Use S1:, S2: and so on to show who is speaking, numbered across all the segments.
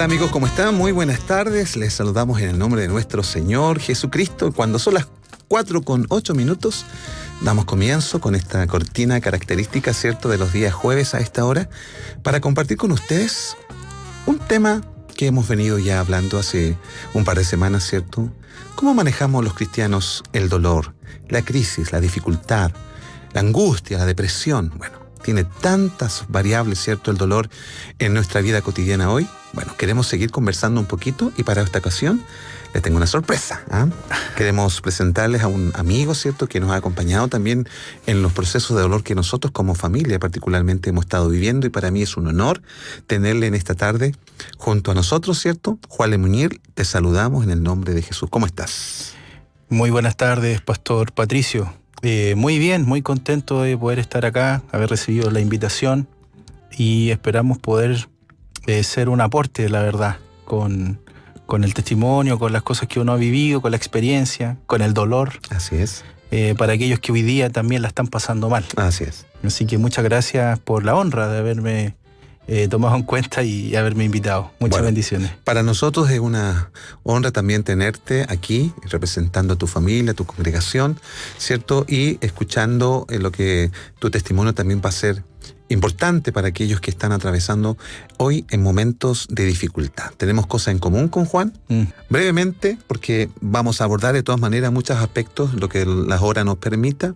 S1: Hola amigos, ¿cómo están? Muy buenas tardes. Les saludamos en el nombre de nuestro Señor Jesucristo. Cuando son las 4:08, damos comienzo con esta cortina característica, ¿cierto?, de los días jueves a esta hora, para compartir con ustedes un tema que hemos venido ya hablando hace un par de semanas, ¿cierto? ¿Cómo manejamos los cristianos el dolor, la crisis, la dificultad, la angustia, la depresión? Bueno, tiene tantas variables, ¿cierto?, el dolor en nuestra vida cotidiana hoy. Bueno, queremos seguir conversando un poquito y para esta ocasión les tengo una sorpresa. Queremos presentarles a un amigo, ¿cierto?, que nos ha acompañado también en los procesos de dolor que nosotros como familia particularmente hemos estado viviendo, y para mí es un honor tenerle en esta tarde junto a nosotros, ¿cierto? Juan Lemunier, te saludamos en el nombre de Jesús. ¿Cómo estás?
S2: Muy buenas tardes, Pastor Patricio. Muy bien, muy contento de poder estar acá, haber recibido la invitación y esperamos poder ser un aporte, la verdad, con el testimonio, con las cosas que uno ha vivido, con la experiencia, con el dolor.
S1: Así es.
S2: Para aquellos que hoy día también la están pasando mal.
S1: Así es.
S2: Así que muchas gracias por la honra de haberme tomado en cuenta y haberme invitado. Muchas bendiciones.
S1: Para nosotros es una honra también tenerte aquí, representando a tu familia, a tu congregación, ¿cierto? Y escuchando lo que tu testimonio también va a ser importante para aquellos que están atravesando hoy en momentos de dificultad. ¿Tenemos cosas en común con Juan? Brevemente, porque vamos a abordar de todas maneras muchos aspectos, lo que las horas nos permita.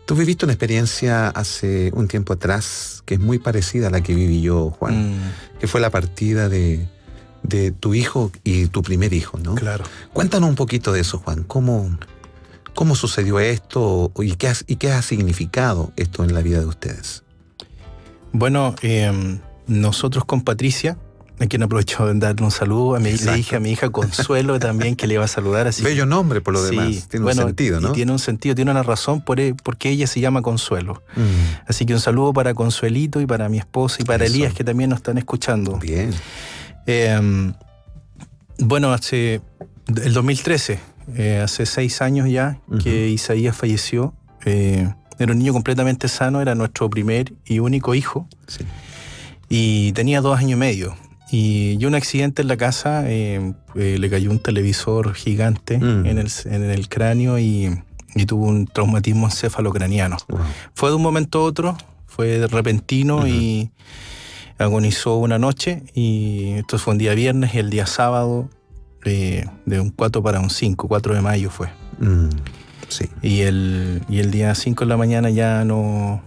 S1: Tú viviste una experiencia hace un tiempo atrás que es muy parecida a la que viví yo, Juan, que fue la partida de tu hijo y tu primer hijo, ¿no?
S2: Claro.
S1: Cuéntanos un poquito de eso, Juan. ¿Cómo sucedió esto y qué ha significado esto en la vida de ustedes?
S2: Bueno, nosotros con Patricia, a quien aprovecho de darle un saludo, le dije a mi hija Consuelo también que le iba a saludar. Así
S1: bello nombre por lo demás, tiene un sentido, ¿no?
S2: Tiene un sentido, tiene una razón porque ella se llama Consuelo. Así que un saludo para Consuelito y para mi esposa y para Elías, que también nos están escuchando.
S1: Bien.
S2: Bueno, el 2013, hace 6 años ya que Isaías falleció. Era un niño completamente sano, era nuestro primer y único hijo.
S1: Sí.
S2: Y tenía 2 años y medio. Y un accidente en la casa, le cayó un televisor gigante en el cráneo y tuvo un traumatismo encefalocraniano. Wow. Fue de un momento a otro, fue repentino y agonizó una noche. Y esto fue un día viernes y el día sábado, de un 4 para un 5, 4 de mayo fue. Sí. Y el día 5 de la mañana ya no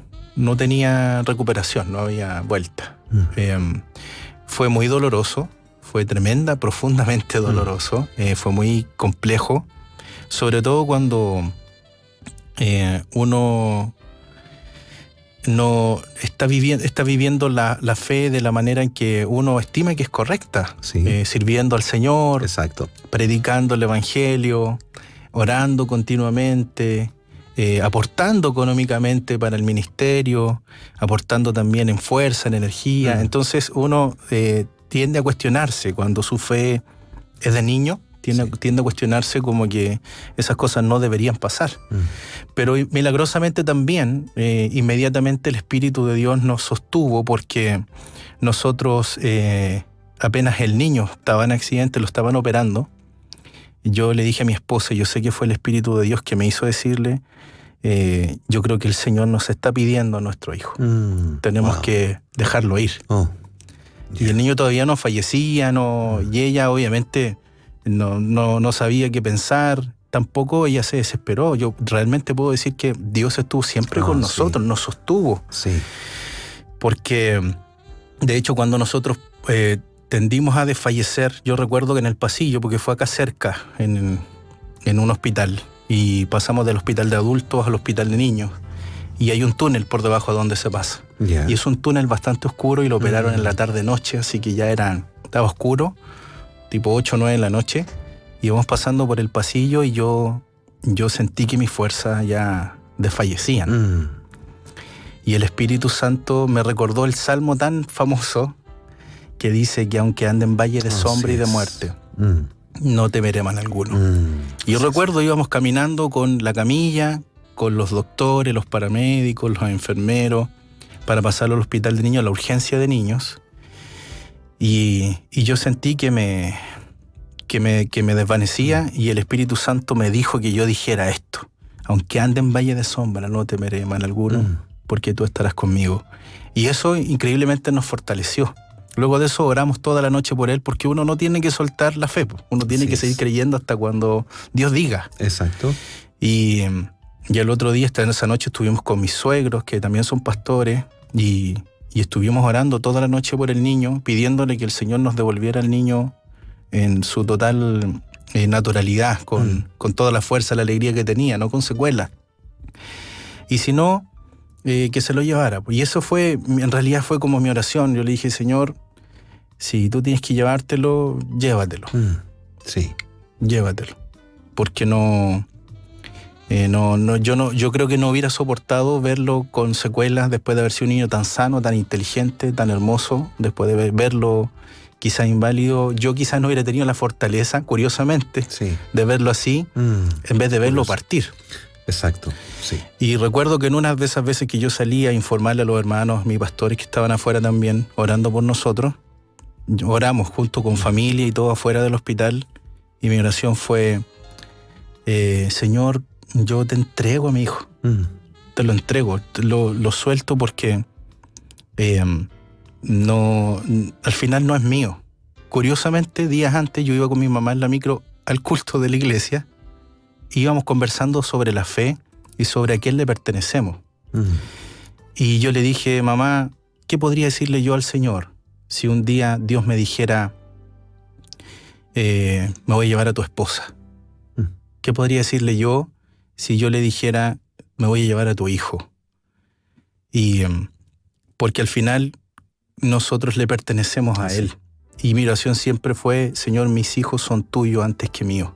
S2: tenía recuperación, no había vuelta. Fue muy doloroso, fue profundamente doloroso, fue muy complejo, sobre todo cuando uno no está viviendo la fe de la manera en que uno estima que es correcta, sí. Sirviendo al Señor,
S1: exacto,
S2: predicando el Evangelio, orando continuamente, aportando económicamente para el ministerio, aportando también en fuerza, en energía. Entonces uno tiende a cuestionarse cuando su fe es de niño, tiende a cuestionarse como que esas cosas no deberían pasar. Pero milagrosamente también, inmediatamente el Espíritu de Dios nos sostuvo, porque nosotros, apenas el niño estaba en accidente, lo estaban operando. Yo le dije a mi esposa, yo sé que fue el Espíritu de Dios que me hizo decirle, yo creo que el Señor nos está pidiendo a nuestro hijo. Tenemos que dejarlo ir. Y el niño todavía no fallecía, y ella obviamente no sabía qué pensar. Tampoco ella se desesperó. Yo realmente puedo decir que Dios estuvo siempre con nosotros, nos sostuvo. Sí. Porque, de hecho, cuando nosotros tendimos a desfallecer, yo recuerdo que en el pasillo, porque fue acá cerca, en un hospital, y pasamos del hospital de adultos al hospital de niños, y hay un túnel por debajo de donde se pasa. Y es un túnel bastante oscuro y lo operaron en la tarde-noche, así que ya estaba oscuro, tipo 8 o 9 de la noche, y íbamos pasando por el pasillo y yo sentí que mis fuerzas ya desfallecían. Y el Espíritu Santo me recordó el salmo tan famoso que dice que aunque ande en valle de sombra y de muerte, no temeré mal alguno. Y yo recuerdo, íbamos caminando con la camilla, con los doctores, los paramédicos, los enfermeros, para pasarlo al hospital de niños, a la urgencia de niños. Y yo sentí que me desvanecía, y el Espíritu Santo me dijo que yo dijera esto: aunque ande en valle de sombra, no temeré mal alguno, porque tú estarás conmigo. Y eso increíblemente nos fortaleció. Luego de eso oramos toda la noche por él, porque uno no tiene que soltar la fe, uno tiene que seguir creyendo hasta cuando Dios diga.
S1: Exacto.
S2: Y el otro día, en esa noche, estuvimos con mis suegros, que también son pastores, y estuvimos orando toda la noche por el niño, pidiéndole que el Señor nos devolviera al niño en su total naturalidad, con toda la fuerza, la alegría que tenía, no con secuelas. Y si no, que se lo llevara. Y eso en realidad fue como mi oración. Yo le dije: Señor, si tú tienes que llevártelo, llévatelo.
S1: Sí.
S2: Llévatelo. Porque yo creo que no hubiera soportado verlo con secuelas después de haber sido un niño tan sano, tan inteligente, tan hermoso. Después de verlo quizás inválido, yo quizás no hubiera tenido la fortaleza, curiosamente, de verlo así, en vez de verlo partir.
S1: Exacto, sí.
S2: Y recuerdo que en una de esas veces que yo salí a informarle a los hermanos, mis pastores que estaban afuera también, orando por nosotros, oramos junto con familia y todo afuera del hospital, y mi oración fue: Señor, yo te entrego a mi hijo, te lo entrego, lo suelto, porque al final no es mío. Curiosamente, días antes yo iba con mi mamá en la micro al culto de la iglesia, íbamos conversando sobre la fe y sobre a quién le pertenecemos. Y yo le dije: mamá, ¿qué podría decirle yo al Señor si un día Dios me dijera: me voy a llevar a tu esposa? ¿Qué podría decirle yo si yo le dijera: me voy a llevar a tu hijo? Y porque al final nosotros le pertenecemos a Él. Y mi oración siempre fue: Señor, mis hijos son tuyos antes que míos.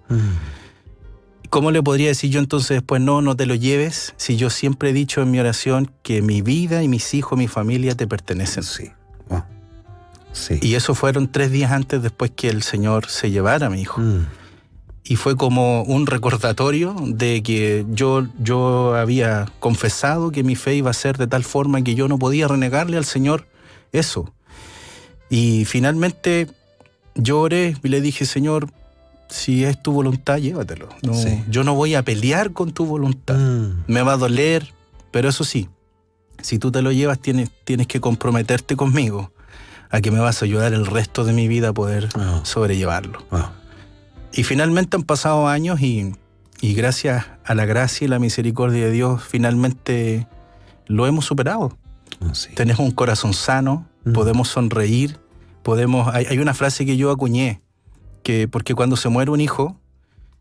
S2: ¿Cómo le podría decir yo entonces después: no te lo lleves, si yo siempre he dicho en mi oración que mi vida y mis hijos, mi familia te pertenecen?
S1: Sí. Wow. Sí.
S2: Y eso fueron 3 días antes, después que el Señor se llevara a mi hijo. Y fue como un recordatorio de que yo había confesado que mi fe iba a ser de tal forma que yo no podía renegarle al Señor eso. Y finalmente yo oré y le dije: Señor, si es tu voluntad, llévatelo. Yo no voy a pelear con tu voluntad. Me va a doler, pero eso sí, si tú te lo llevas, tienes que comprometerte conmigo a que me vas a ayudar el resto de mi vida a poder sobrellevarlo. Y finalmente han pasado años, y gracias a la gracia y la misericordia de Dios, finalmente lo hemos superado. Tenemos un corazón sano, podemos sonreír, hay una frase que yo acuñé, porque cuando se muere un hijo,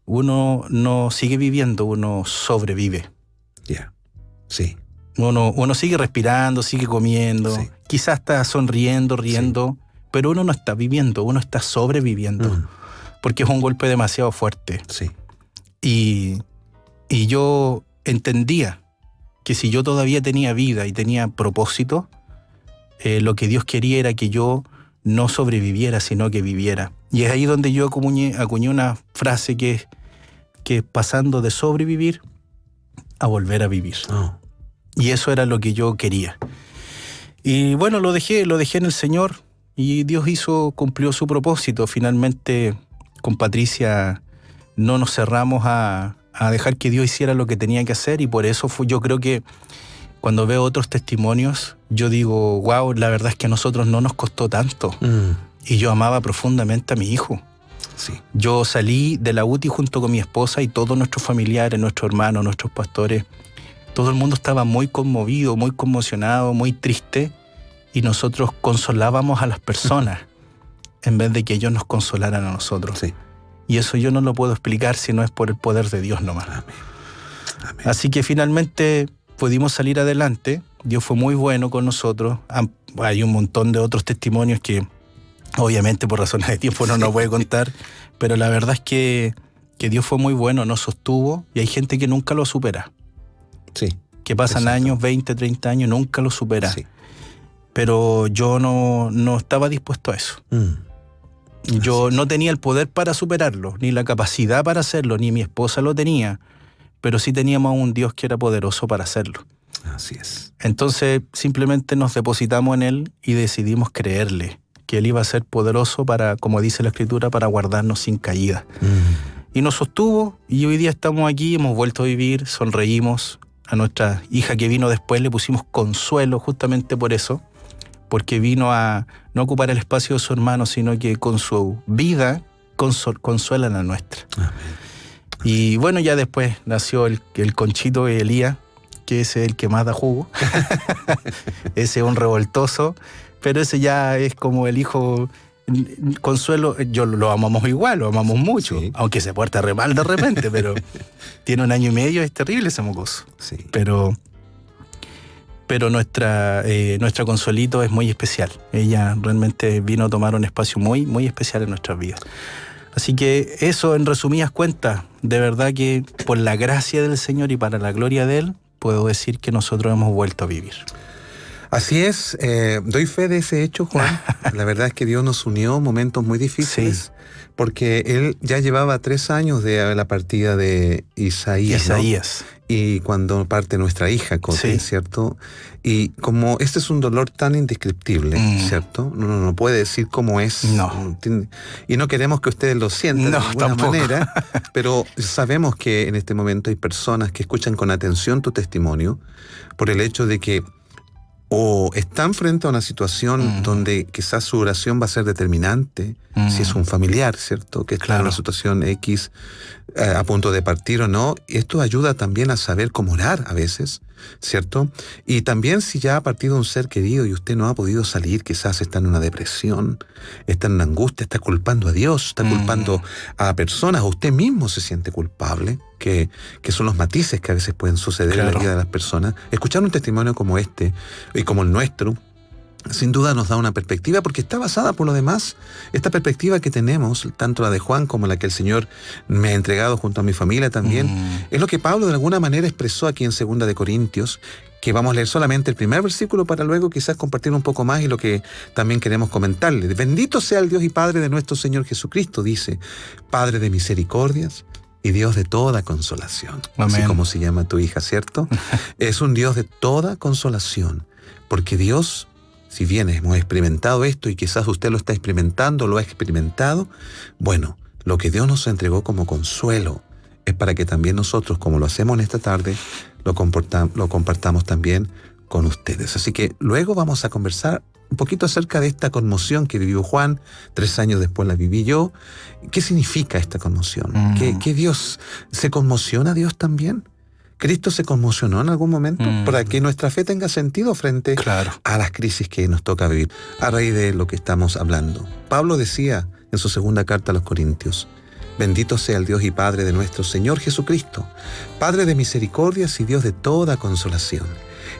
S2: uno no sigue viviendo, uno sobrevive.
S1: Sí.
S2: Uno sigue respirando, sigue comiendo, quizás está sonriendo, riendo, pero uno no está viviendo, uno está sobreviviendo, porque es un golpe demasiado fuerte. Y yo entendía que si yo todavía tenía vida y tenía propósito, lo que Dios quería era que yo no sobreviviera, sino que viviera. Y es ahí donde yo acuñé una frase que es pasando de sobrevivir a volver a vivir. Y eso era lo que yo quería. Y bueno, lo dejé en el Señor, y Dios cumplió su propósito. Finalmente, con Patricia no nos cerramos a dejar que Dios hiciera lo que tenía que hacer, y por eso yo creo que cuando veo otros testimonios, yo digo: wow, la verdad es que a nosotros no nos costó tanto. Y yo amaba profundamente a mi hijo. Yo salí de la UTI junto con mi esposa, y todos nuestros familiares, nuestros hermanos, nuestros pastores, todo el mundo estaba muy conmovido, muy conmocionado, muy triste, y nosotros consolábamos a las personas en vez de que ellos nos consolaran a nosotros. Y eso yo no lo puedo explicar si no es por el poder de Dios nomás. Amén. Así que finalmente pudimos salir adelante. Dios fue muy bueno con nosotros. Hay un montón de otros testimonios que obviamente por razones de tiempo no nos voy a contar, pero la verdad es que Dios fue muy bueno, nos sostuvo, y hay gente que nunca lo supera. Que pasan años, 20, 30 años, nunca lo supera. Pero yo no estaba dispuesto a eso. Yo no tenía el poder para superarlo, ni la capacidad para hacerlo, ni mi esposa lo tenía, pero sí teníamos a un Dios que era poderoso para hacerlo.
S1: Así es.
S2: Entonces simplemente nos depositamos en Él y decidimos creerle que Él iba a ser poderoso para, como dice la Escritura, para guardarnos sin caída. Y nos sostuvo, y hoy día estamos aquí, hemos vuelto a vivir, sonreímos. A nuestra hija que vino después le pusimos Consuelo justamente por eso, porque vino a no ocupar el espacio de su hermano, sino que con su vida consuela la nuestra.
S1: Amén.
S2: Y bueno, ya después nació el Conchito de Elías, que ese es el que más da jugo. Ese es un revoltoso, pero ese ya es como el hijo. Consuelo, yo lo amamos igual, lo amamos mucho, sí. Aunque se porta re mal de repente, pero tiene 1 año y medio, es terrible ese mocoso.
S1: Sí.
S2: Pero nuestra Consuelito es muy especial. Ella realmente vino a tomar un espacio muy, muy especial en nuestras vidas. Así que eso, en resumidas cuentas, de verdad que por la gracia del Señor y para la gloria de Él, puedo decir que nosotros hemos vuelto a vivir.
S1: Así es, doy fe de ese hecho, Juan. La verdad es que Dios nos unió en momentos muy difíciles, sí. Porque Él ya llevaba 3 años de la partida de Isaías. ¿no? Y cuando parte nuestra hija, Cote, sí. ¿Cierto? Y como este es un dolor tan indescriptible, ¿cierto? Uno no puede decir cómo es.
S2: No.
S1: Y no queremos que ustedes lo sientan de ninguna manera, pero sabemos que en este momento hay personas que escuchan con atención tu testimonio por el hecho de que o están frente a una situación donde quizás su oración va a ser determinante, si es un familiar, ¿cierto? Que está en una situación X a punto de partir o no. Y esto ayuda también a saber cómo orar a veces, ¿cierto? Y también si ya ha partido un ser querido y usted no ha podido salir, quizás está en una depresión, está en una angustia, está culpando a Dios, está culpando a personas, o usted mismo se siente culpable, que son los matices que a veces pueden suceder en la vida de las personas. Escuchar un testimonio como este y como el nuestro, sin duda nos da una perspectiva, porque está basada por lo demás, esta perspectiva que tenemos, tanto la de Juan como la que el Señor me ha entregado junto a mi familia también, es lo que Pablo de alguna manera expresó aquí en 2 de Corintios, que vamos a leer solamente el primer versículo para luego quizás compartir un poco más y lo que también queremos comentarle. Bendito sea el Dios y Padre de nuestro Señor Jesucristo, dice, Padre de misericordias y Dios de toda consolación.
S2: Amén.
S1: Así como se llama tu hija, ¿cierto? Es un Dios de toda consolación, porque Dios, si bien hemos experimentado esto y quizás usted lo está experimentando, lo ha experimentado, bueno, lo que Dios nos entregó como consuelo es para que también nosotros, como lo hacemos en esta tarde, lo compartamos también con ustedes. Así que luego vamos a conversar un poquito acerca de esta conmoción que vivió Juan, 3 años después la viví yo. ¿Qué significa esta conmoción? ¿Qué Dios se conmociona? ¿Dios también? ¿Cristo se conmocionó en algún momento para que nuestra fe tenga sentido frente a las crisis que nos toca vivir? A raíz de lo que estamos hablando. Pablo decía en su 2 carta a los Corintios, bendito sea el Dios y Padre de nuestro Señor Jesucristo, Padre de misericordias y Dios de toda consolación,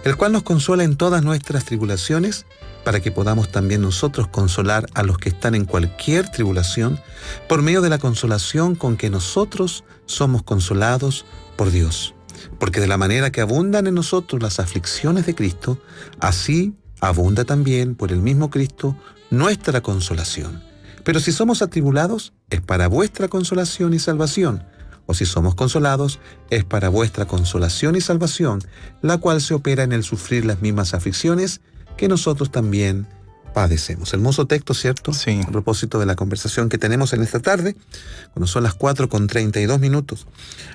S1: el cual nos consuela en todas nuestras tribulaciones, para que podamos también nosotros consolar a los que están en cualquier tribulación, por medio de la consolación con que nosotros somos consolados por Dios. Porque de la manera que abundan en nosotros las aflicciones de Cristo, así abunda también por el mismo Cristo nuestra consolación. Pero si somos atribulados, es para vuestra consolación y salvación. O si somos consolados, es para vuestra consolación y salvación, la cual se opera en el sufrir las mismas aflicciones que nosotros también padecemos. Hermoso texto, ¿cierto?
S2: Sí.
S1: A propósito de la conversación que tenemos en esta tarde, cuando son las 4:32.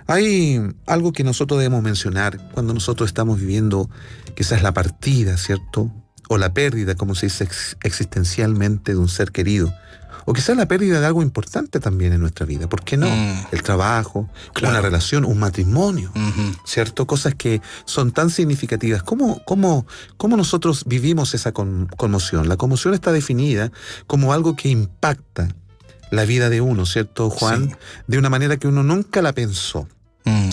S1: Hay algo que nosotros debemos mencionar cuando nosotros estamos viviendo quizás la partida, ¿cierto? O la pérdida, como se dice existencialmente, de un ser querido. O quizás la pérdida de algo importante también en nuestra vida. ¿Por qué no? El trabajo, una relación, un matrimonio, ¿cierto? Cosas que son tan significativas. ¿Cómo nosotros vivimos esa conmoción? La conmoción está definida como algo que impacta la vida de uno, ¿cierto, Juan? Sí. De una manera que uno nunca la pensó,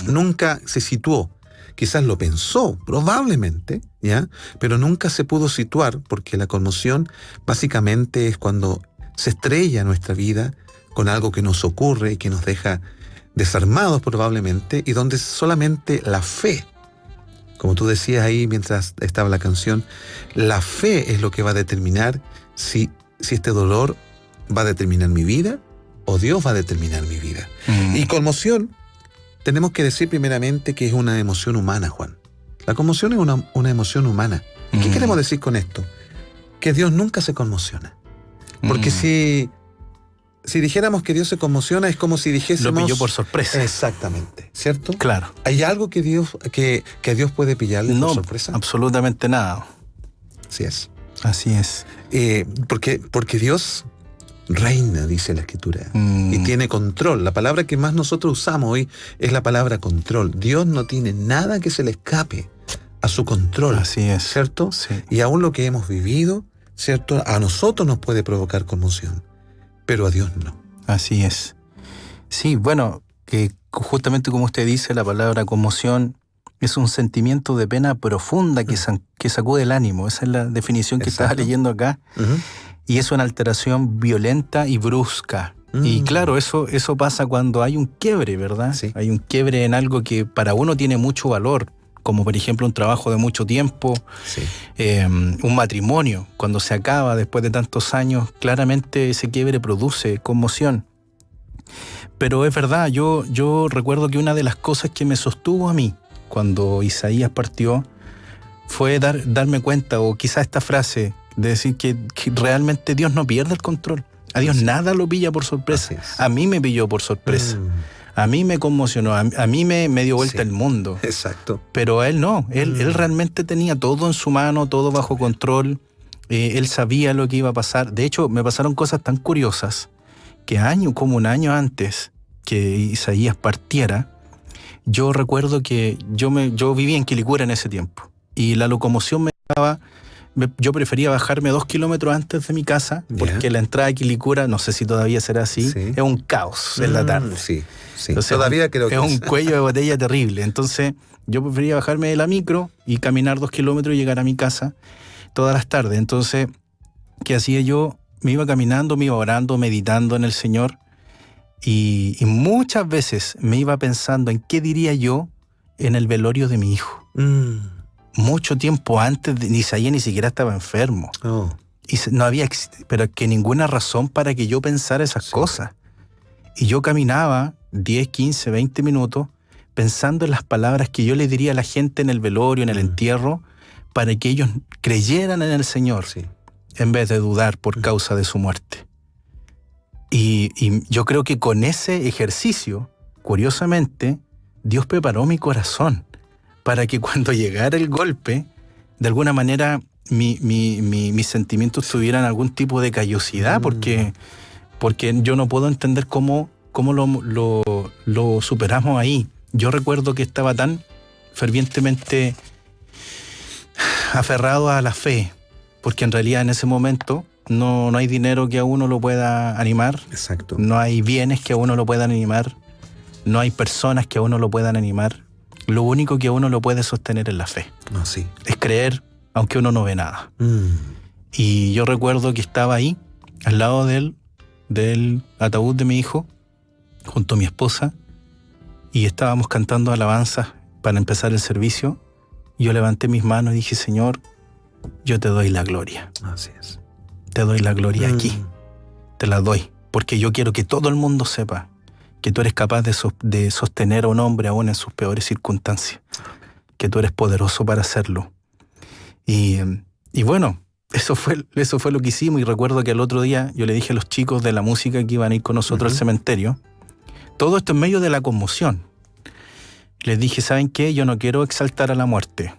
S1: nunca se situó. Quizás lo pensó, probablemente, ¿ya? Pero nunca se pudo situar, porque la conmoción básicamente es cuando se estrella nuestra vida con algo que nos ocurre y que nos deja desarmados probablemente, y donde solamente la fe, como tú decías ahí mientras estaba la canción, la fe es lo que va a determinar si este dolor va a determinar mi vida o Dios va a determinar mi vida. Y conmoción, tenemos que decir primeramente que es una emoción humana, Juan. La conmoción es una emoción humana. ¿Y qué queremos decir con esto? Que Dios nunca se conmociona. Porque si dijéramos que Dios se conmociona, es como si dijésemos...
S2: Lo pilló por sorpresa.
S1: Exactamente, ¿cierto?
S2: Claro.
S1: ¿Hay algo que a Dios puede pillarle por sorpresa?
S2: No, absolutamente nada.
S1: Así es.
S2: Así es.
S1: Porque Dios reina, dice la Escritura, y tiene control. La palabra que más nosotros usamos hoy es la palabra control. Dios no tiene nada que se le escape a su control.
S2: Así es.
S1: ¿Cierto?
S2: Sí.
S1: Y aún lo que hemos vivido, ¿cierto? A nosotros nos puede provocar conmoción, pero a Dios no.
S2: Así es. Sí, bueno, que justamente como usted dice, la palabra conmoción es un sentimiento de pena profunda que sacude el ánimo. Esa es la definición que estaba leyendo acá.
S1: Uh-huh.
S2: Y es una alteración violenta y brusca. Y claro, eso pasa cuando hay un quiebre, ¿verdad?
S1: Sí.
S2: Hay un quiebre en algo que para uno tiene mucho valor, como por ejemplo un trabajo de mucho tiempo,
S1: Sí.
S2: Un matrimonio. Cuando se acaba después de tantos años, claramente ese quiebre produce conmoción. Pero es verdad, yo recuerdo que una de las cosas que me sostuvo a mí cuando Isaías partió fue darme cuenta, o quizá esta frase de decir que realmente Dios no pierde el control. A Dios nada lo pilla por sorpresa. A mí me pilló por sorpresa. A mí me conmocionó, a mí me dio vuelta el mundo.
S1: Exacto.
S2: Pero a él no, él realmente tenía todo en su mano, todo bajo control. Él sabía lo que iba a pasar. De hecho, me pasaron cosas tan curiosas que como un año antes que Isaías partiera, yo recuerdo que yo vivía en Quilicura en ese tiempo. Y la locomoción yo prefería bajarme 2 kilómetros antes de mi casa, porque la entrada a Quilicura, no sé si todavía será así, es un caos en la tarde.
S1: Sí.
S2: Entonces,
S1: Todavía creo que
S2: es un cuello de botella terrible. Entonces yo prefería bajarme de la micro y caminar 2 kilómetros y llegar a mi casa todas las tardes. Entonces, ¿qué hacía yo? Me iba caminando, me iba orando, meditando en el Señor, y muchas veces me iba pensando en qué diría yo en el velorio de mi hijo. Mucho tiempo antes, Isaías ni siquiera estaba enfermo.
S1: Oh.
S2: Y no había pero que ninguna razón para que yo pensara esas cosas. Y yo caminaba 10, 15, 20 minutos pensando en las palabras que yo le diría a la gente en el velorio, en el entierro, para que ellos creyeran en el Señor, en vez de dudar por causa de su muerte. Y yo creo que con ese ejercicio, curiosamente, Dios preparó mi corazón para que cuando llegara el golpe, de alguna manera mis sentimientos tuvieran algún tipo de callosidad, porque yo no puedo entender cómo lo superamos ahí. Yo recuerdo que estaba tan fervientemente aferrado a la fe, porque en realidad en ese momento no hay dinero que a uno lo pueda animar.
S1: Exacto.
S2: No hay bienes que a uno lo puedan animar. No hay personas que a uno lo puedan animar. Lo único que a uno lo puede sostener es la fe.
S1: No, sí.
S2: Es creer aunque uno no ve nada. Y yo recuerdo que estaba ahí, al lado del ataúd de mi hijo, junto a mi esposa, y estábamos cantando alabanzas para empezar el servicio. Yo levanté mis manos y dije: Señor, yo te doy la gloria.
S1: Así es.
S2: Te doy la gloria aquí. Te la doy, porque yo quiero que todo el mundo sepa que tú eres capaz de sostener a un hombre aún en sus peores circunstancias, que tú eres poderoso para hacerlo. Y bueno, eso fue lo que hicimos. Y recuerdo que el otro día yo le dije a los chicos de la música que iban a ir con nosotros al cementerio, todo esto en medio de la conmoción. Les dije: ¿saben qué? Yo no quiero exaltar a la muerte,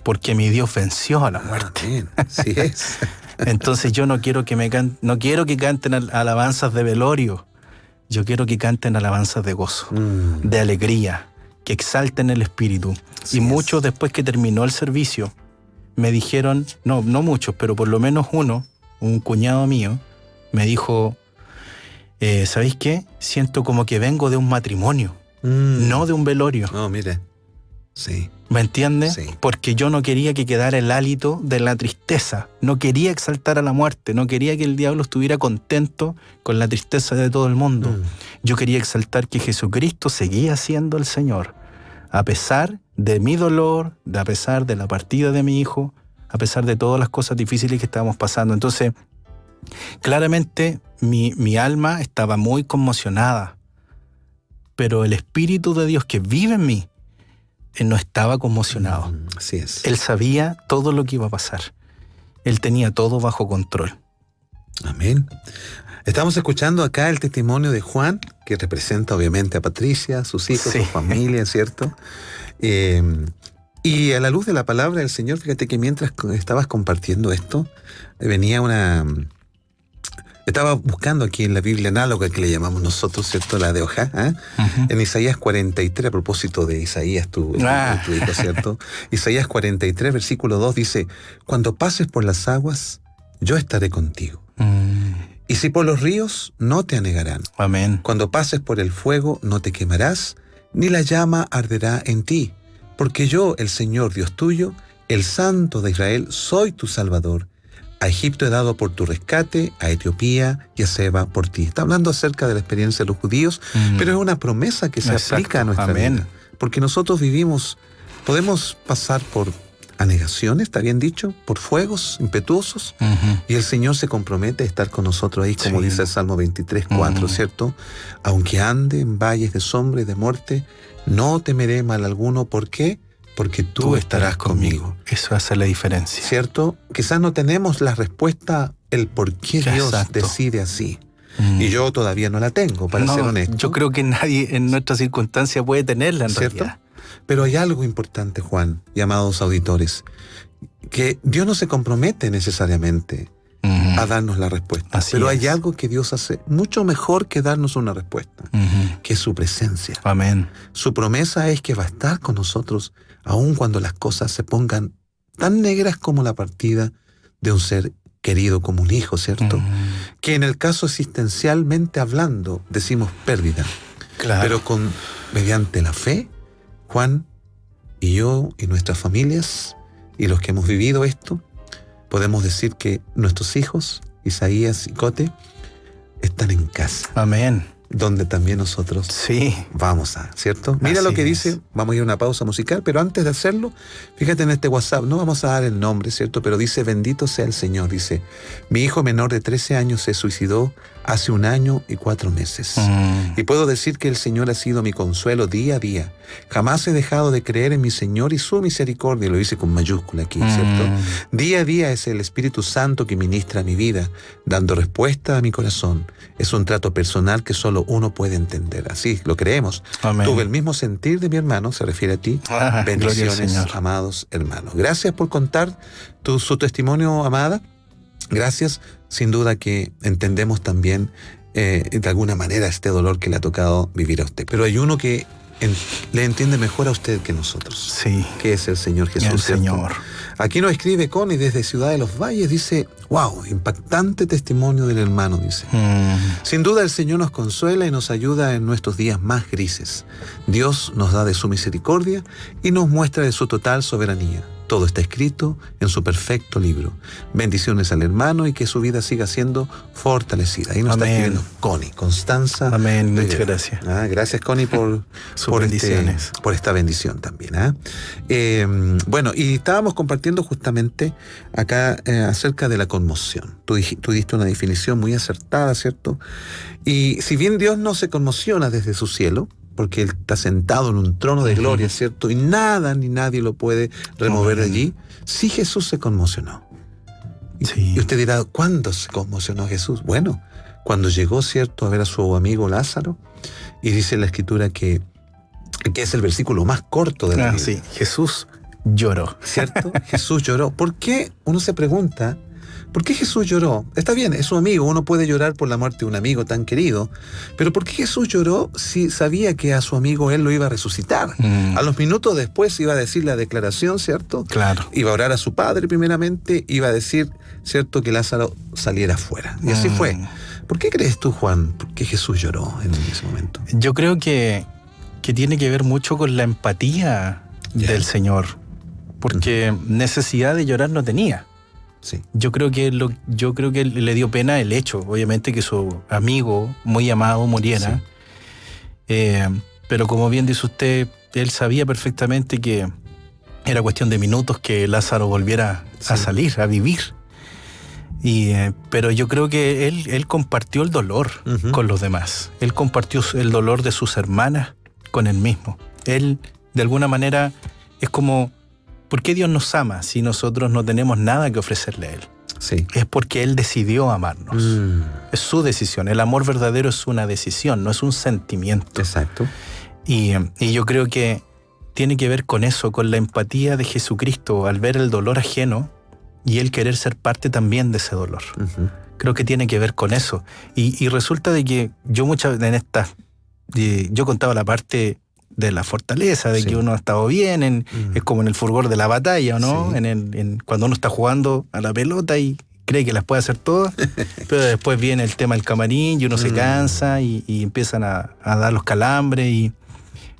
S2: porque mi Dios venció a la muerte.
S1: Bien. Así es.
S2: Entonces yo no quiero que canten alabanzas de velorio. Yo quiero que canten alabanzas de gozo, de alegría, que exalten el espíritu. Y muchos, después que terminó el servicio, me dijeron, no muchos, pero por lo menos uno, un cuñado mío, me dijo: ¿sabéis qué? Siento como que vengo de un matrimonio, no de un velorio.
S1: No, mire. Sí.
S2: ¿Me entiendes?
S1: Sí.
S2: Porque yo no quería que quedara el hálito de la tristeza. No quería exaltar a la muerte. No quería que el diablo estuviera contento con la tristeza de todo el mundo. Yo quería exaltar que Jesucristo seguía siendo el Señor. A pesar de mi dolor, a pesar de la partida de mi hijo, a pesar de todas las cosas difíciles que estábamos pasando. Entonces, claramente mi alma estaba muy conmocionada. Pero el Espíritu de Dios que vive en mí, él no estaba conmocionado.
S1: Así es.
S2: Él sabía todo lo que iba a pasar. Él tenía todo bajo control.
S1: Amén. Estamos escuchando acá el testimonio de Juan, que representa obviamente a Patricia, sus hijos,
S2: Sí.
S1: su familia, ¿cierto? Y a la luz de la palabra del Señor, fíjate que mientras estabas compartiendo esto, venía Estaba buscando aquí en la Biblia análoga que le llamamos nosotros, ¿cierto? La de Ojá,
S2: Ujú.
S1: en Isaías 43, a propósito de Isaías, tu hijo, ¿cierto? Isaías 43, versículo 2 dice, cuando pases por las aguas, yo estaré contigo. Y si por los ríos, no te anegarán.
S2: Amén.
S1: Cuando pases por el fuego, no te quemarás, ni la llama arderá en ti. Porque yo, el Señor Dios tuyo, el Santo de Israel, soy tu Salvador. A Egipto he dado por tu rescate, a Etiopía y a Seba por ti. Está hablando acerca de la experiencia de los judíos, pero es una promesa que se
S2: Exacto.
S1: aplica a nuestra
S2: Amén.
S1: vida. Porque nosotros podemos pasar por anegaciones, está bien dicho, por fuegos impetuosos,
S2: Ujú.
S1: y el Señor se compromete a estar con nosotros ahí, como
S2: Sí.
S1: dice el Salmo 23, 4, ¿cierto? Aunque ande en valles de sombra y de muerte, no temeré mal alguno. ¿Por qué? Porque tú estarás conmigo.
S2: Eso hace la diferencia.
S1: ¿Cierto? Quizás no tenemos la respuesta, el por qué Dios
S2: Exacto.
S1: decide así. Y yo todavía no la tengo, para ser honesto.
S2: Yo creo que nadie en nuestra circunstancia puede tenerla en
S1: ¿Cierto?
S2: realidad.
S1: Pero hay algo importante, Juan, y amados auditores, que Dios no se compromete necesariamente
S2: Ujú.
S1: a darnos la respuesta.
S2: Así
S1: Pero hay
S2: es.
S1: algo que Dios hace mucho mejor que darnos una respuesta,
S2: Ujú.
S1: que es su presencia.
S2: Amén.
S1: Su promesa es que va a estar con nosotros aun cuando las cosas se pongan tan negras como la partida de un ser querido como un hijo, ¿cierto?
S2: Ujú.
S1: Que en el caso existencialmente hablando decimos pérdida,
S2: Claro.
S1: pero mediante la fe, Juan y yo y nuestras familias y los que hemos vivido esto, podemos decir que nuestros hijos, Isaías y Cote, están en casa,
S2: Amén.
S1: donde también nosotros
S2: Sí.
S1: vamos ¿cierto? Mira
S2: Así
S1: lo que
S2: es.
S1: dice, vamos a ir a una pausa musical, pero antes de hacerlo, fíjate en este WhatsApp, no vamos a dar el nombre, ¿cierto? Pero dice, bendito sea el Señor, dice, mi hijo menor de 13 años se suicidó hace 1 año y 4 meses.
S2: Mm.
S1: Y puedo decir que el Señor ha sido mi consuelo día a día. Jamás he dejado de creer en mi Señor y su misericordia, lo dice con mayúscula aquí, ¿cierto? Día a día es el Espíritu Santo que ministra mi vida, dando respuesta a mi corazón. Es un trato personal que solo uno puede entender. Así lo creemos.
S2: Amén.
S1: Tuve el mismo sentir de mi hermano, se refiere a ti.
S2: Ah, gloria al
S1: Bendiciones,
S2: Señor.
S1: amados hermanos. Gracias por contar su testimonio, amada. Gracias. Sin duda que entendemos también de alguna manera este dolor que le ha tocado vivir a usted. Pero hay uno que le entiende mejor a usted que nosotros,
S2: Sí.
S1: que es el Señor Jesús.
S2: El
S1: ¿cierto?
S2: Señor.
S1: Aquí nos escribe Connie desde Ciudad de los Valles, dice, wow, impactante testimonio del hermano, dice. Sin duda el Señor nos consuela y nos ayuda en nuestros días más grises. Dios nos da de su misericordia y nos muestra de su total soberanía. Todo está escrito en su perfecto libro. Bendiciones al hermano y que su vida siga siendo fortalecida. Ahí nos está
S2: Amén.
S1: escribiendo Connie, Constanza.
S2: Amén. Muchas
S1: Rivera.
S2: gracias.
S1: Gracias, Connie, por
S2: Bendiciones.
S1: por esta bendición también. Bueno, y estábamos compartiendo justamente acá acerca de la conmoción. Tú diste una definición muy acertada, ¿cierto? Y si bien Dios no se conmociona desde su cielo, porque Él está sentado en un trono de gloria, ¿cierto? Y nada ni nadie lo puede remover de allí. Sí, Jesús se conmocionó.
S2: Sí.
S1: Y usted dirá, ¿cuándo se conmocionó Jesús? Bueno, cuando llegó, ¿cierto?, a ver a su amigo Lázaro, y dice la Escritura que es el versículo más corto de la Biblia.
S2: Sí. Jesús lloró.
S1: ¿Cierto? Jesús lloró. ¿Por qué? Uno se pregunta, ¿por qué Jesús lloró? Está bien, es su amigo, uno puede llorar por la muerte de un amigo tan querido, pero ¿por qué Jesús lloró si sabía que a su amigo él lo iba a resucitar? A los minutos después iba a decir la declaración, ¿cierto?
S2: Claro.
S1: Iba a orar a su padre primeramente, iba a decir, ¿cierto?, que Lázaro saliera afuera. Y así fue. ¿Por qué crees tú, Juan, por qué Jesús lloró en ese momento?
S2: Yo creo que tiene que ver mucho con la empatía del Señor, porque necesidad de llorar no tenía.
S1: Sí.
S2: Yo creo que le dio pena el hecho, obviamente, que su amigo muy amado muriera. Pero como bien dice usted, él sabía perfectamente que era cuestión de minutos que Lázaro volviera a salir, a vivir. Pero yo creo que él compartió el dolor con los demás. Él compartió el dolor de sus hermanas con él mismo. Él, de alguna manera, es como, ¿por qué Dios nos ama si nosotros no tenemos nada que ofrecerle a Él?
S1: Sí.
S2: es porque Él decidió amarnos. Es su decisión. El amor verdadero es una decisión, no es un sentimiento.
S1: Exacto.
S2: Y yo creo que tiene que ver con eso, con la empatía de Jesucristo al ver el dolor ajeno y Él querer ser parte también de ese dolor. Creo que tiene que ver con eso. Y resulta de que yo muchas veces en estas... yo contaba la parte de la fortaleza, de que uno ha estado bien, es como en el fulgor de la batalla, ¿no? Sí. Cuando uno está jugando a la pelota y cree que las puede hacer todas, pero después viene el tema del camarín y uno se cansa y empiezan a dar los calambres. Y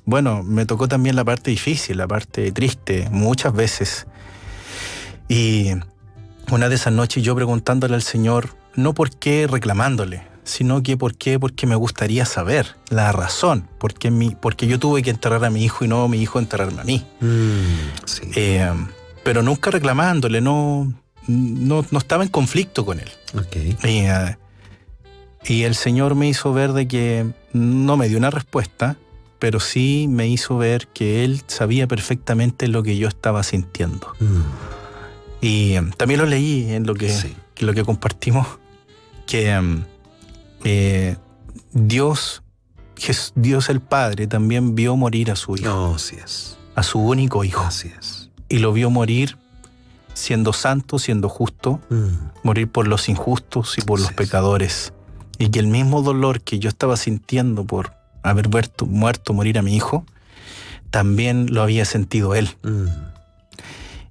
S2: bueno, me tocó también la parte difícil, la parte triste, muchas veces. Y una de esas noches yo preguntándole al Señor, no por qué reclamándole, sino que por qué, porque me gustaría saber la razón, porque yo tuve que enterrar a mi hijo y no mi hijo enterrarme a mí.
S1: Sí.
S2: Pero nunca reclamándole, no estaba en conflicto con él.
S1: Okay.
S2: Y el Señor me hizo ver de que no me dio una respuesta, pero sí me hizo ver que Él sabía perfectamente lo que yo estaba sintiendo. Y también lo leí en lo que compartimos, que Dios el Padre también vio morir a su hijo.
S1: Así es.
S2: A su único hijo.
S1: Así es.
S2: Y lo vio morir siendo santo, siendo justo, morir por los injustos y por los pecadores. Y que el mismo dolor que yo estaba sintiendo por haber muerto, morir a mi hijo, también lo había sentido Él.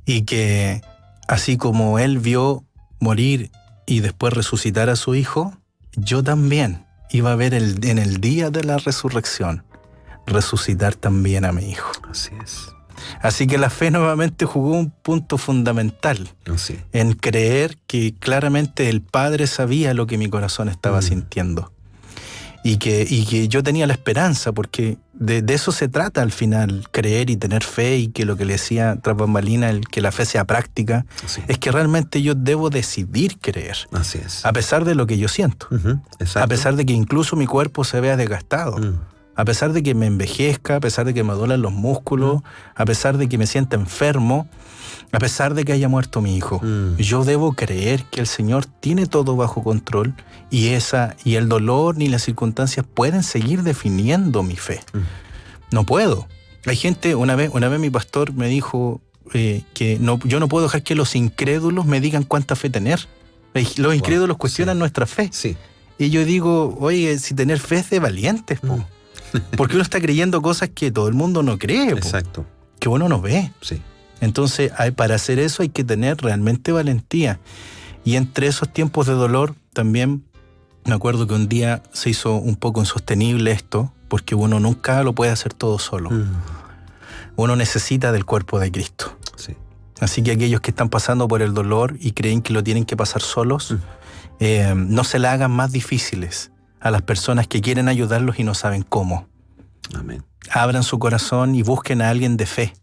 S2: Y que así como Él vio morir y después resucitar a su hijo, yo también iba a ver en el día de la resurrección resucitar también a mi hijo.
S1: Así es.
S2: Así que la fe nuevamente jugó un punto fundamental en creer que claramente el Padre sabía lo que mi corazón estaba sintiendo. Y que yo tenía la esperanza, porque de eso se trata al final, creer y tener fe, y que lo que le decía tras bambalina, que la fe sea práctica, es que realmente yo debo decidir creer.
S1: Así es.
S2: A pesar de lo que yo siento. A pesar de que incluso mi cuerpo se vea desgastado. A pesar de que me envejezca, a pesar de que me duelen los músculos, a pesar de que me sienta enfermo, a pesar de que haya muerto mi hijo, yo debo creer que el Señor tiene todo bajo control y el dolor ni las circunstancias pueden seguir definiendo mi fe. No puedo. Hay gente, una vez mi pastor me dijo que yo no puedo dejar que los incrédulos me digan cuánta fe tener. Los incrédulos cuestionan nuestra fe. Sí. Y yo digo, oye, si tener fe es de valientes, po. Porque uno está creyendo cosas que todo el mundo no cree.
S1: Exacto.
S2: Que uno no ve.
S1: Sí.
S2: Entonces, para hacer eso hay que tener realmente valentía. Y entre esos tiempos de dolor, también me acuerdo que un día se hizo un poco insostenible esto, porque uno nunca lo puede hacer todo solo. Uno necesita del cuerpo de Cristo. Sí. Así que aquellos que están pasando por el dolor y creen que lo tienen que pasar solos, no se la hagan más difíciles a las personas que quieren ayudarlos y no saben cómo.
S1: Amén.
S2: Abran su corazón y busquen a alguien de fe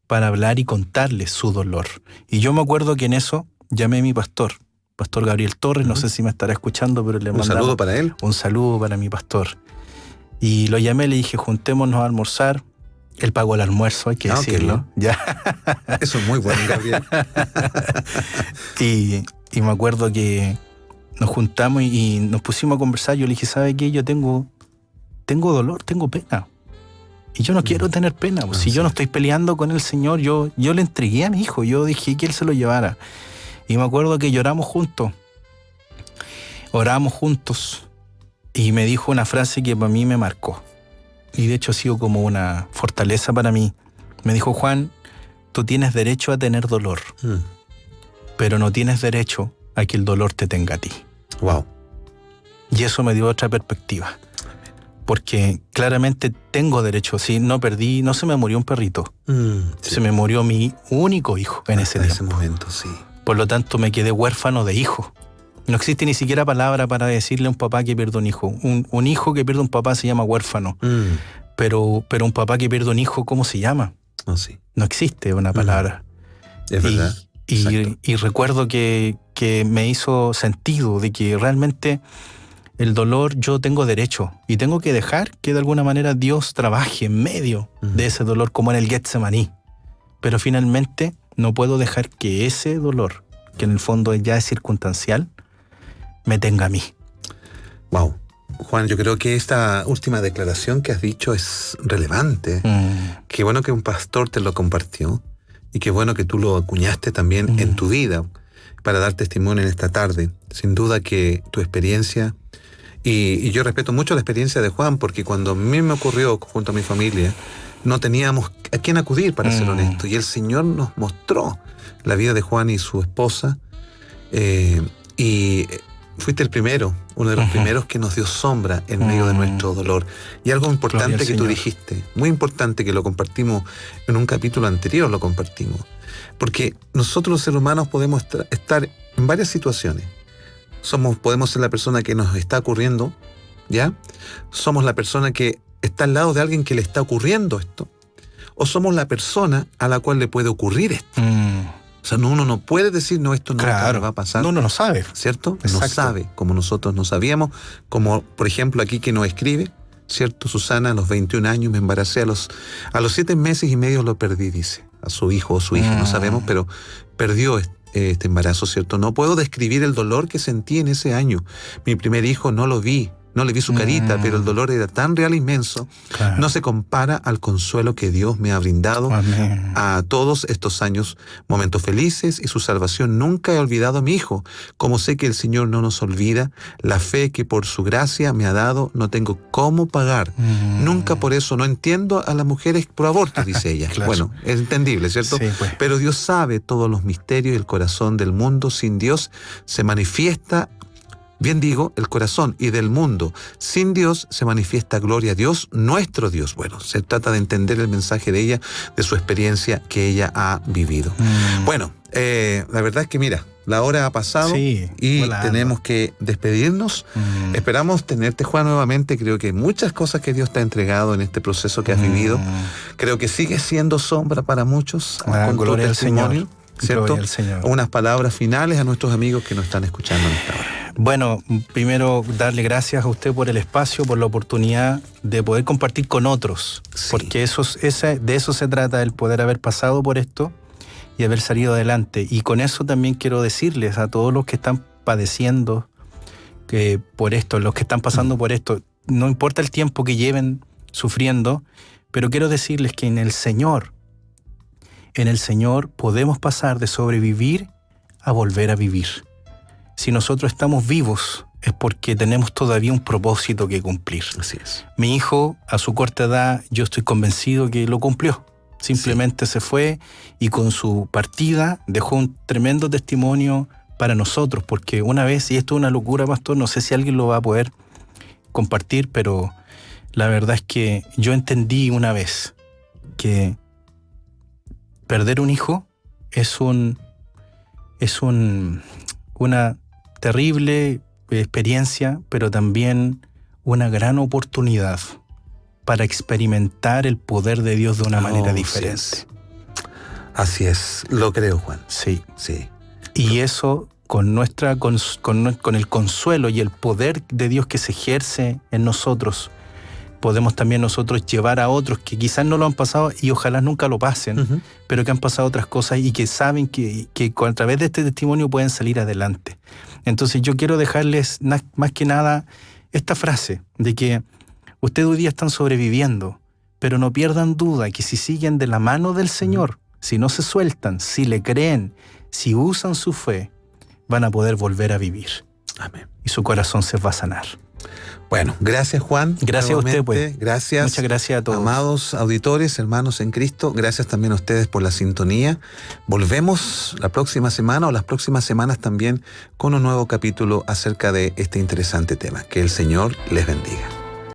S2: para hablar y contarles su dolor. Y yo me acuerdo que en eso llamé a mi pastor Gabriel Torres, no sé si me estará escuchando, pero le mandamos...
S1: Un saludo para él.
S2: Un saludo para mi pastor. Y lo llamé, le dije, juntémonos a almorzar. Él pagó el almuerzo, hay que decirlo. Ya.
S1: Eso es muy bueno, Gabriel.
S2: y me acuerdo que nos juntamos y nos pusimos a conversar. Yo le dije, ¿sabe qué? Yo tengo dolor, tengo pena. Y yo no quiero tener pena. Pues, si yo no estoy peleando con el Señor, yo le entregué a mi hijo. Yo dije que Él se lo llevara. Y me acuerdo que oramos juntos. Oramos juntos. Y me dijo una frase que para mí me marcó. Y de hecho ha sido como una fortaleza para mí. Me dijo, Juan, tú tienes derecho a tener dolor. Pero no tienes derecho a que el dolor te tenga a ti.
S1: Wow.
S2: Y eso me dio otra perspectiva. Porque claramente tengo derecho. Si no perdí, no se me murió un perrito. Se me murió mi único hijo en ese tiempo.
S1: En ese momento, sí.
S2: Por lo tanto, me quedé huérfano de hijo. No existe ni siquiera palabra para decirle a un papá que pierde un hijo. Un hijo que pierde un papá se llama huérfano. Pero un papá que pierde un hijo, ¿cómo se llama?
S1: Oh, sí.
S2: No existe una palabra.
S1: Es verdad.
S2: Y recuerdo que me hizo sentido de que realmente el dolor yo tengo derecho y tengo que dejar que de alguna manera Dios trabaje en medio de ese dolor, como en el Getsemaní. Pero finalmente no puedo dejar que ese dolor que en el fondo ya es circunstancial, me tenga a mí.
S1: Wow. Juan, yo creo que esta última declaración que has dicho es relevante. Qué bueno que un pastor te lo compartió y qué bueno que tú lo acuñaste también en tu vida para dar testimonio en esta tarde. Sin duda que tu experiencia, y yo respeto mucho la experiencia de Juan, porque cuando a mí me ocurrió junto a mi familia, no teníamos a quién acudir, para ser honesto, y el Señor nos mostró la vida de Juan y su esposa, y fuiste el primero, uno de los primeros que nos dio sombra en medio de nuestro dolor. Y algo importante que tú dijiste, muy importante, que lo compartimos en un capítulo anterior, lo compartimos. Porque nosotros los seres humanos podemos estar en varias situaciones. Podemos ser la persona que nos está ocurriendo, ¿ya? Somos la persona que está al lado de alguien que le está ocurriendo esto. O somos la persona a la cual le puede ocurrir esto. O sea, uno no puede decir, no, esto no me va a pasar.
S2: No, uno no sabe.
S1: ¿Cierto?
S2: Exacto.
S1: No sabe, como nosotros no sabíamos. Como, por ejemplo, aquí que nos escribe, ¿cierto? Susana, a los 21 años me embaracé, a los 7 meses y medio lo perdí, dice. A su hijo o su hija, no sabemos, pero perdió este embarazo, ¿cierto? No puedo describir el dolor que sentí en ese año. Mi primer hijo no le vi su carita, pero el dolor era tan real e inmenso. Claro. No se compara al consuelo que Dios me ha brindado a todos estos años, momentos felices y su salvación. Nunca he olvidado a mi hijo. Como sé que el Señor no nos olvida, la fe que por su gracia me ha dado, no tengo cómo pagar. Nunca por eso, no entiendo a las mujeres por aborto, dice ella. Claro. Bueno, es entendible, ¿cierto? Sí, pues. Pero Dios sabe todos los misterios y el corazón del mundo. Sin Dios se manifiesta, bien digo, el corazón y del mundo. Sin Dios se manifiesta gloria a Dios, nuestro Dios. Bueno, se trata de entender el mensaje de ella, de su experiencia que ella ha vivido. Bueno, la verdad es que mira, la hora ha pasado y tenemos que despedirnos. Esperamos tenerte, Juan, nuevamente. Creo que hay muchas cosas que Dios te ha entregado en este proceso que has vivido. Creo que sigue siendo sombra para muchos con tu testimonio, ¿cierto? Unas palabras finales a nuestros amigos que nos están escuchando en esta hora.
S2: Bueno, primero darle gracias a usted por el espacio, por la oportunidad de poder compartir con otros, porque de eso se trata, el poder haber pasado por esto y haber salido adelante. Y con eso también quiero decirles a todos los que están padeciendo por esto, los que están pasando por esto, no importa el tiempo que lleven sufriendo, pero quiero decirles que en el Señor podemos pasar de sobrevivir a volver a vivir. Si nosotros estamos vivos es porque tenemos todavía un propósito que cumplir.
S1: Así es.
S2: Mi hijo, a su corta edad, yo estoy convencido que lo cumplió. Simplemente se fue y con su partida dejó un tremendo testimonio para nosotros, porque una vez, y esto es una locura, pastor, no sé si alguien lo va a poder compartir, pero la verdad es que yo entendí una vez que perder un hijo es una terrible experiencia, pero también una gran oportunidad para experimentar el poder de Dios de una manera diferente.
S1: Así es, lo creo, Juan.
S2: Sí. Y eso con el consuelo y el poder de Dios que se ejerce en nosotros, podemos también nosotros llevar a otros que quizás no lo han pasado y ojalá nunca lo pasen, pero que han pasado otras cosas y que saben que a través de este testimonio pueden salir adelante. Entonces yo quiero dejarles más que nada esta frase de que ustedes hoy día están sobreviviendo, pero no pierdan duda que si siguen de la mano del Señor, si no se sueltan, si le creen, si usan su fe, van a poder volver a vivir.
S1: Amén.
S2: Y su corazón se va a sanar.
S1: Bueno, gracias, Juan.
S2: Gracias a usted, pues.
S1: Gracias.
S2: Muchas gracias a todos.
S1: Amados auditores, hermanos en Cristo, gracias también a ustedes por la sintonía. Volvemos la próxima semana o las próximas semanas también con un nuevo capítulo acerca de este interesante tema. Que el Señor les bendiga.